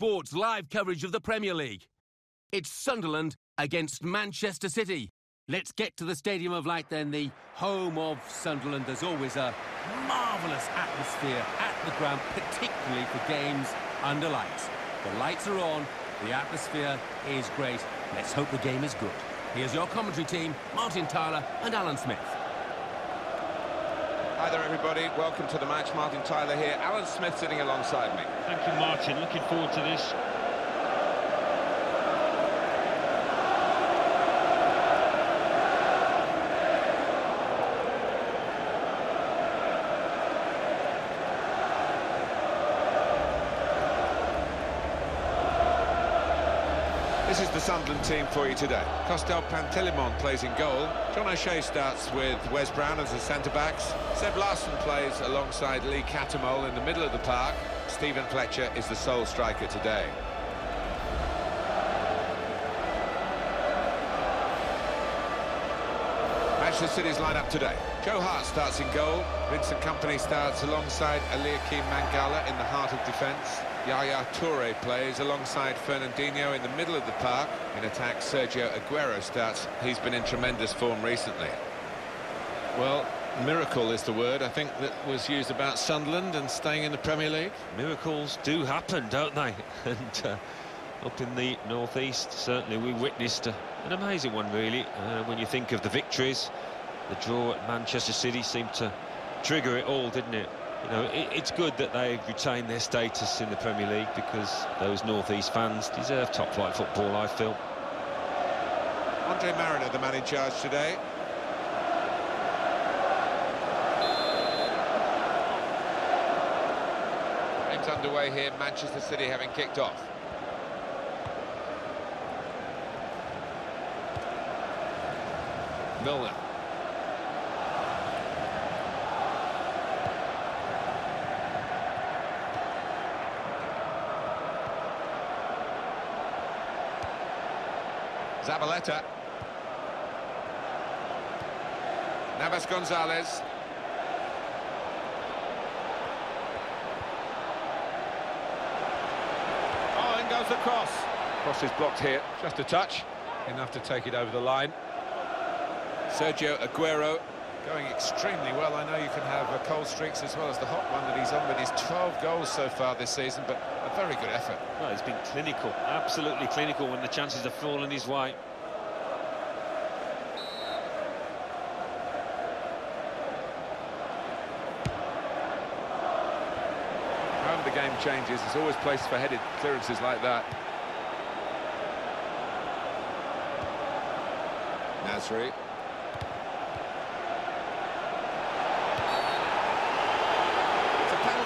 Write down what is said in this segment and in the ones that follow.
Sports live coverage of the Premier League. It's Sunderland against Manchester City. Let's get to the Stadium of Light then, the home of Sunderland. There's always a marvellous atmosphere at the ground, particularly for games under lights. The lights are on, the atmosphere is great. Let's hope the game is good. Here's your commentary team, Martin Tyler and Alan Smith. Hi there everybody, welcome to the match. Martin Tyler here, Alan Smith sitting alongside me. Thank you Martin, looking forward to this. This is the Sunderland team for you today. Costel Pantelimon plays in goal. John O'Shea starts with Wes Brown as the centre-backs. Seb Larsson plays alongside Lee Catamol in the middle of the park. Stephen Fletcher is the sole striker today. Manchester City's lineup today. Joe Hart starts in goal. Vincent Kompany starts alongside Eliakim Mangala in the heart of defence. Yaya Toure plays alongside Fernandinho in the middle of the park. In attack, Sergio Aguero starts. He's been in tremendous form recently. Well, miracle is the word, I think, that was used about Sunderland and staying in the Premier League. Miracles do happen, don't they? And up in the northeast, certainly we witnessed an amazing one, really. When you think of the victories, the draw at Manchester City seemed to trigger it all, didn't it? You know, it's good that they've retained their status in the Premier League, because those northeast fans deserve top-flight football, I feel. Andre Mariner, the man in charge today. Game's underway here, Manchester City having kicked off. Milner. Zabaleta. Navas Gonzalez. Oh, in goes the cross. Cross is blocked here, just a touch. Enough to take it over the line. Sergio Aguero going extremely well. I know you can have cold streaks as well as the hot one that he's on, but he's 12 goals so far this season, but a very good effort. Well, he's been clinical, absolutely clinical when the chances have fallen his way. How the game changes, there's always places for headed clearances like that. Nasri.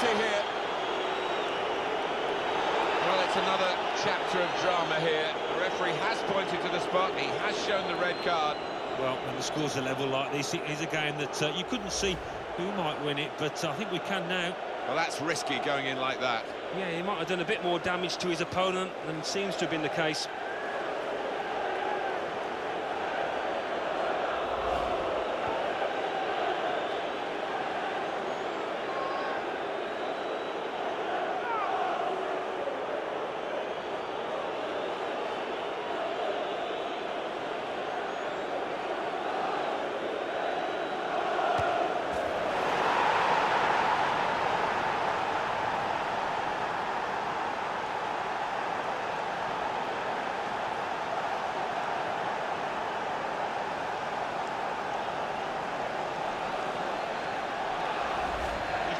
Here. Well, it's another chapter of drama here. The referee has pointed to the spot. He has shown the red card. Well, when the score's a level like this, it is a game that you couldn't see who might win it, but I think we can now. Well, that's risky going in like that. Yeah, he might have done a bit more damage to his opponent than seems to have been the case.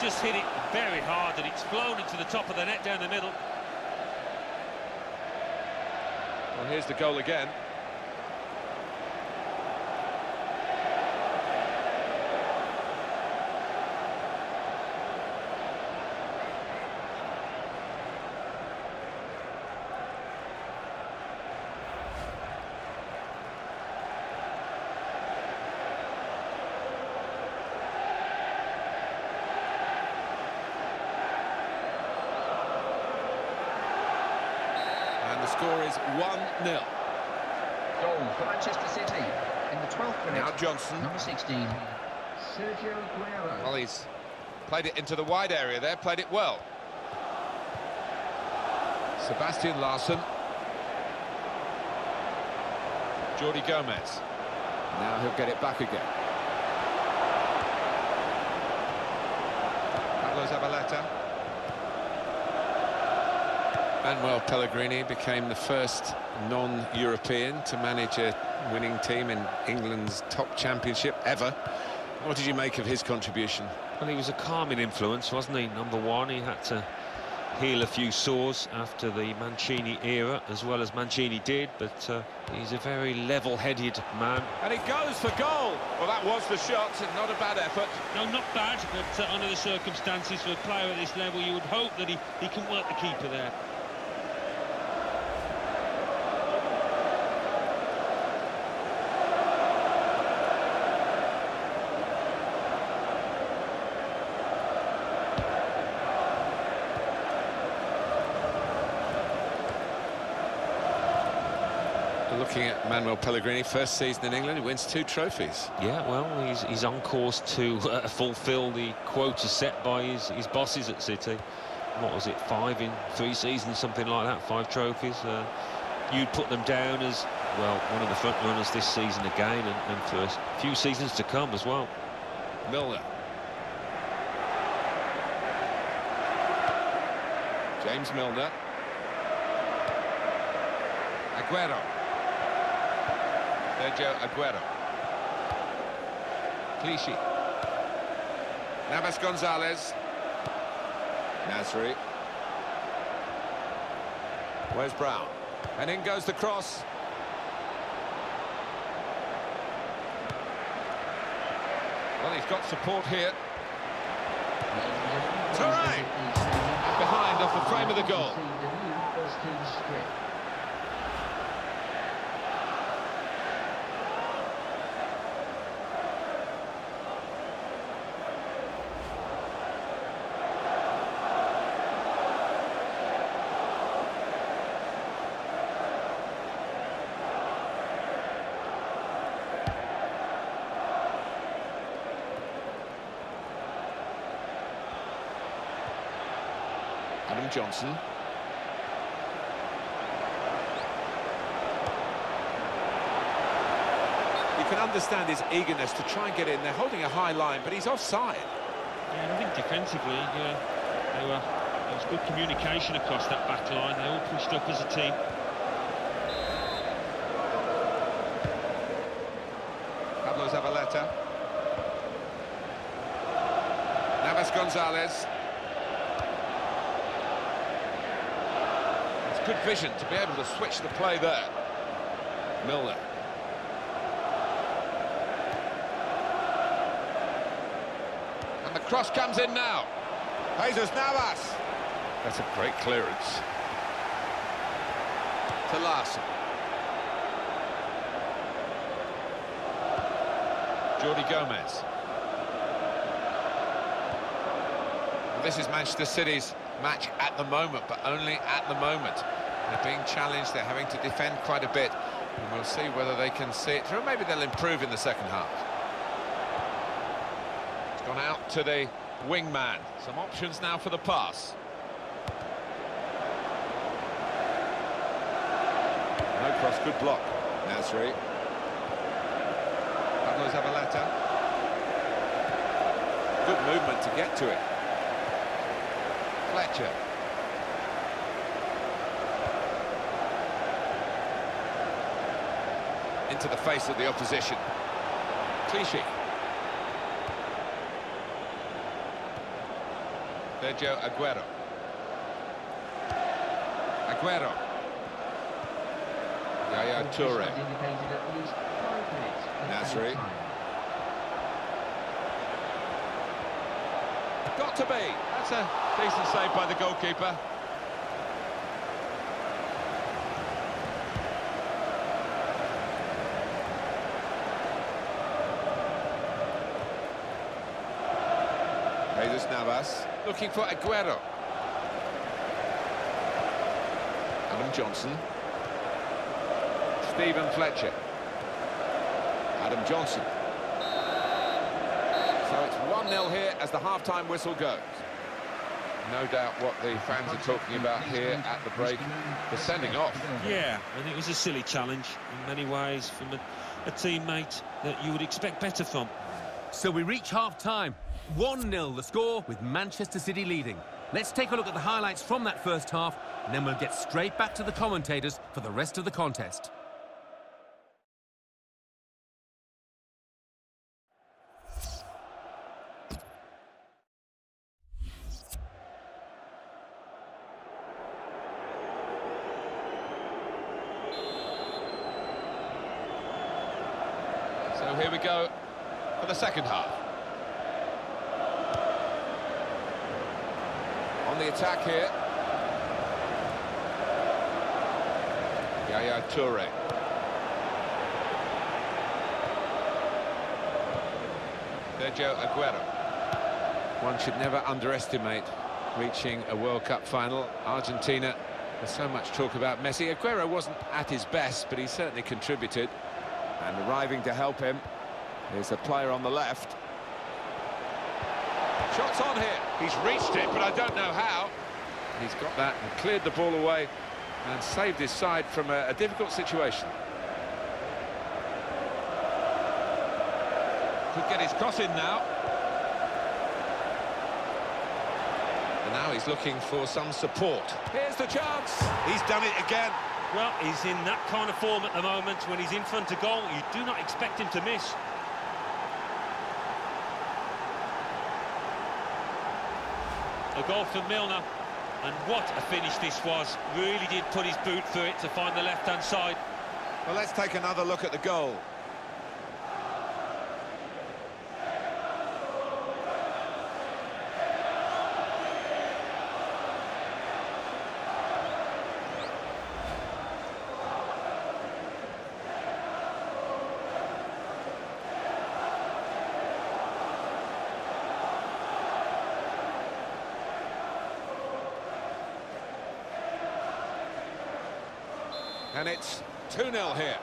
Just hit it very hard and it's flown into the top of the net down the middle. Well, here's the goal again. Score is 1-0. Goal for Manchester City in the 12th minute. Now Johnson. Number 16, Sergio Aguero. Well, he's played it into the wide area there, played it well. Sebastian Larsson. Jordi Gomez. Now he'll get it back again. Zabaleta. Manuel Pellegrini became the first non-European to manage a winning team in England's top championship ever. What did you make of his contribution? Well, he was a calming influence, wasn't he? Number one, he had to heal a few sores after the Mancini era, as well as Mancini did, but he's a very level-headed man. And he goes for goal! Well, that was the shot, and not a bad effort. No, not bad, but under the circumstances for a player at this level, you would hope that he can work the keeper there. Looking at Manuel Pellegrini, first season in England, he wins 2 trophies. Yeah, well, he's on course to fulfil the quota set by his bosses at City. What was it, 5 in 3 seasons, something like that, 5 trophies. You'd put them down as, well, one of the front runners this season again, and for a few seasons to come as well. Milner. James Milner. Aguero. Sergio Aguero. Clichy. Navas Gonzalez. Nasri. Where's Brown? And in goes the cross. Well, he's got support here. Toure! Behind off the frame of the goal. Adam Johnson. You can understand his eagerness to try and get in. They're holding a high line, but he's offside. Yeah, I think defensively, there was good communication across that back line. They all pushed up as a team. Pablo Zabaleta. Navas Gonzalez. It's good vision to be able to switch the play there. Milner. And the cross comes in now. Jesus Navas. That's a great clearance. To Larsson. Jordi Gomez. Well, this is Manchester City's match at the moment, but only at the moment. They're being challenged, they're having to defend quite a bit, and we'll see whether they can see it through. Maybe they'll improve in the second half. It's gone out to the wingman. Some options now for the pass. No cross, good block. Nasri. Pablo Zabaleta. Good movement to get to it. Fletcher. Into the face of the opposition. Clichy. Sergio Aguero. Aguero. Yaya Toure. Nasri. Got to be. That's a decent save by the goalkeeper. Jesus Navas looking for Aguero. Adam Johnson. Stephen Fletcher. Adam Johnson. So it's 1-0 here as the half-time whistle goes. No doubt what the fans are talking about here at the break. The sending off. Yeah, and it was a silly challenge in many ways from a teammate that you would expect better from. So we reach half-time. 1-0 the score, with Manchester City leading. Let's take a look at the highlights from that first half, and then we'll get straight back to the commentators for the rest of the contest. So here we go for the second half. On the attack here. Yaya Toure. Sergio Aguero. One should never underestimate reaching a World Cup final. Argentina, there's so much talk about Messi. Aguero wasn't at his best, but he certainly contributed. And arriving to help him is a player on the left. Shots on here. He's reached it, but I don't know how. He's got that and cleared the ball away and saved his side from a difficult situation. Could get his cross in now. And now he's looking for some support. Here's the chance. He's done it again. Well, he's in that kind of form at the moment. When he's in front of goal, you do not expect him to miss. A goal for Milner, and what a finish this was. Really did put his boot through it to find the left-hand side. Well, let's take another look at the goal. And it's 2-0 here.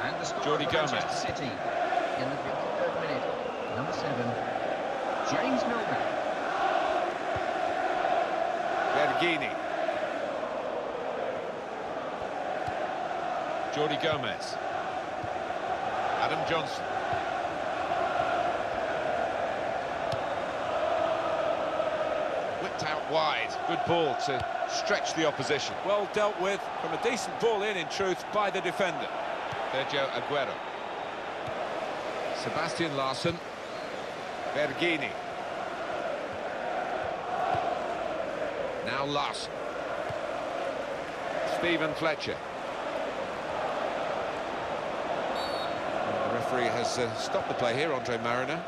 And the score Jordi for Gomez. Manchester City in the 53rd minute. Number 7, James Milner. Bergini. Jordi Gomez. Adam Johnson. Whipped out wide. Good ball to stretch the opposition. Well dealt with from a decent ball in truth, by the defender. Sergio Aguero. Sebastian Larsson. Bergini. Now Larsson. Stephen Fletcher. The referee has stopped the play here, Andre Mariner.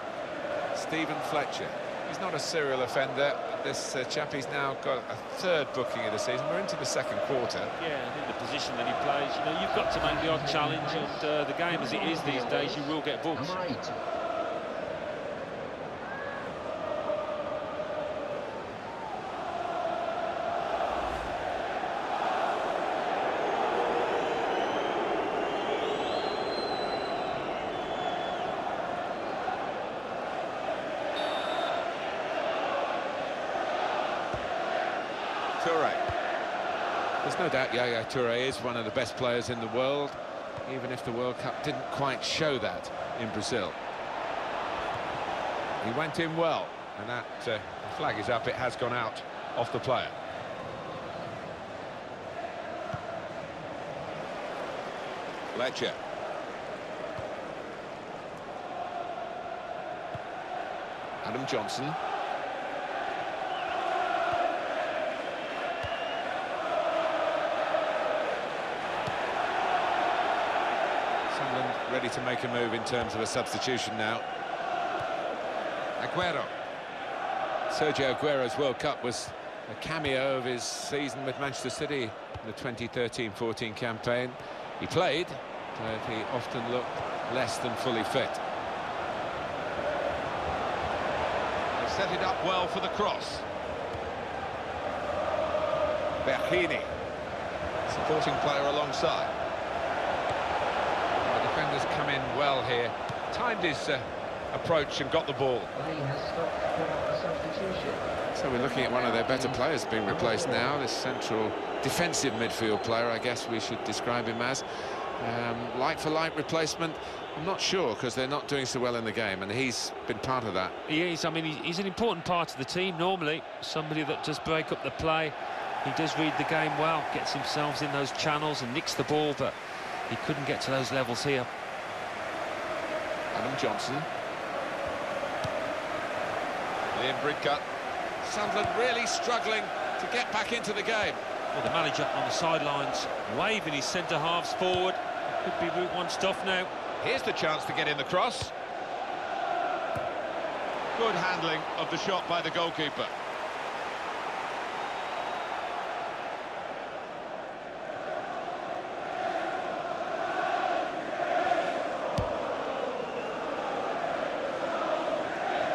Stephen Fletcher. He's not a serial offender. This chappie's now got a third booking of the season. We're into the second quarter. Yeah, and in the position that he plays, you know, you've got to make the odd challenge, and the game as it is these days, you will get booked. Number 8. Toure. There's no doubt Yaya Toure is one of the best players in the world, even if the World Cup didn't quite show that in Brazil. He went in well, and that flag is up. It has gone out off the player. Fletcher. Adam Johnson. Sunderland ready to make a move in terms of a substitution now. Aguero. Sergio Aguero's World Cup was a cameo of his season with Manchester City in the 2013-14 campaign. He played, but he often looked less than fully fit. They've set it up well for the cross. Bergini, supporting player alongside. The defenders come in well here. Timed his approach and got the ball. He has stopped for a substitution. So we're looking at one of their better players being replaced now, this central defensive midfield player, I guess we should describe him as. Like-for-like replacement, I'm not sure, because they're not doing so well in the game, and he's been part of that. He is. I mean, he's an important part of the team normally, somebody that does break up the play. He does read the game well, gets himself in those channels and nicks the ball, but he couldn't get to those levels here. Adam Johnson. Liam Bridcut. Sunderland really struggling to get back into the game. Well, the manager on the sidelines waving his centre-halves forward. Could be Route 1 stuff now. Here's the chance to get in the cross. Good handling of the shot by the goalkeeper.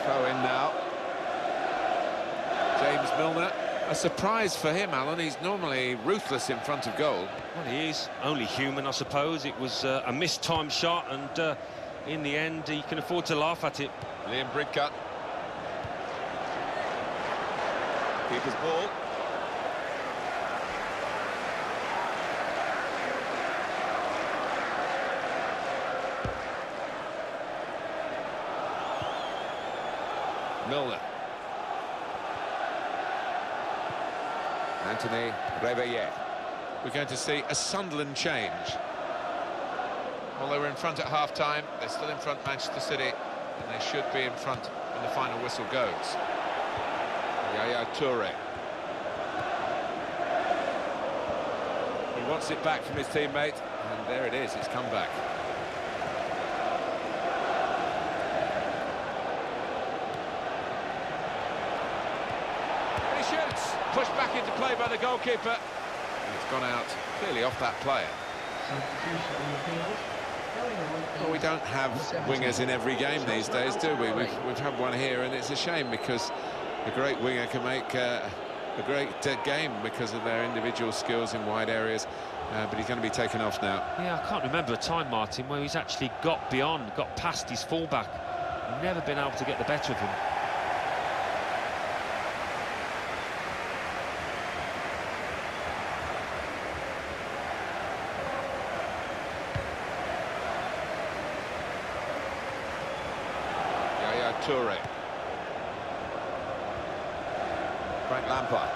Throw in now. James Milner. A surprise for him, Alan. He's normally ruthless in front of goal. Well, he is only human, I suppose. It was a mistimed shot, and in the end, he can afford to laugh at it. Liam Bridcut. Keeper's ball. Milner. Anthony Reveille. We're going to see a Sunderland change. Well, they were in front at half-time. They're still in front, Manchester City, and they should be in front when the final whistle goes. Yaya Toure. He wants it back from his teammate, and there it is. It's come back. Pushed back into play by the goalkeeper. And it's gone out clearly off that player. Well, we don't have wingers in every game these days, do we? We've had one here, and it's a shame because a great winger can make a great game because of their individual skills in wide areas. But he's going to be taken off now. Yeah, I can't remember a time, Martin, where he's actually got past his fullback. Never been able to get the better of him. Toure. Frank Lampard.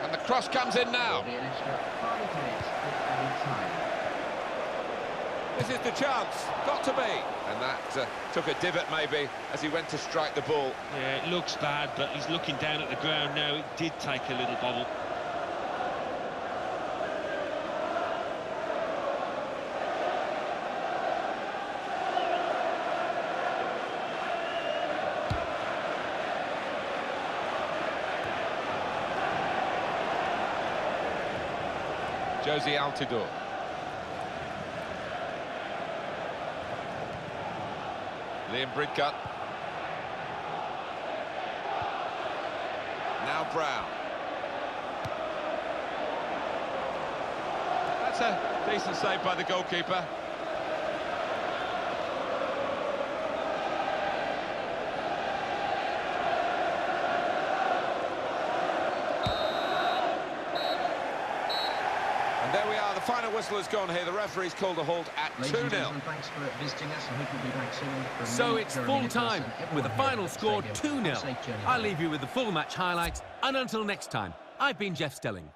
And the cross comes in now. An extra 5 minutes of added time. This is the chance. Got to be. And that took a divot maybe as he went to strike the ball. Yeah, it looks bad, but he's looking down at the ground now. It did take a little bobble. Josie Altidore. Liam Bridcut. Now Brown. That's a decent save by the goalkeeper. And there we are, the final whistle has gone here. The referee's called a halt at 2-0. Thanks for visiting us, and we will be back soon. So it's full time, with the final score 2-0. I'll leave you with the full match highlights, and until next time, I've been Jeff Stelling.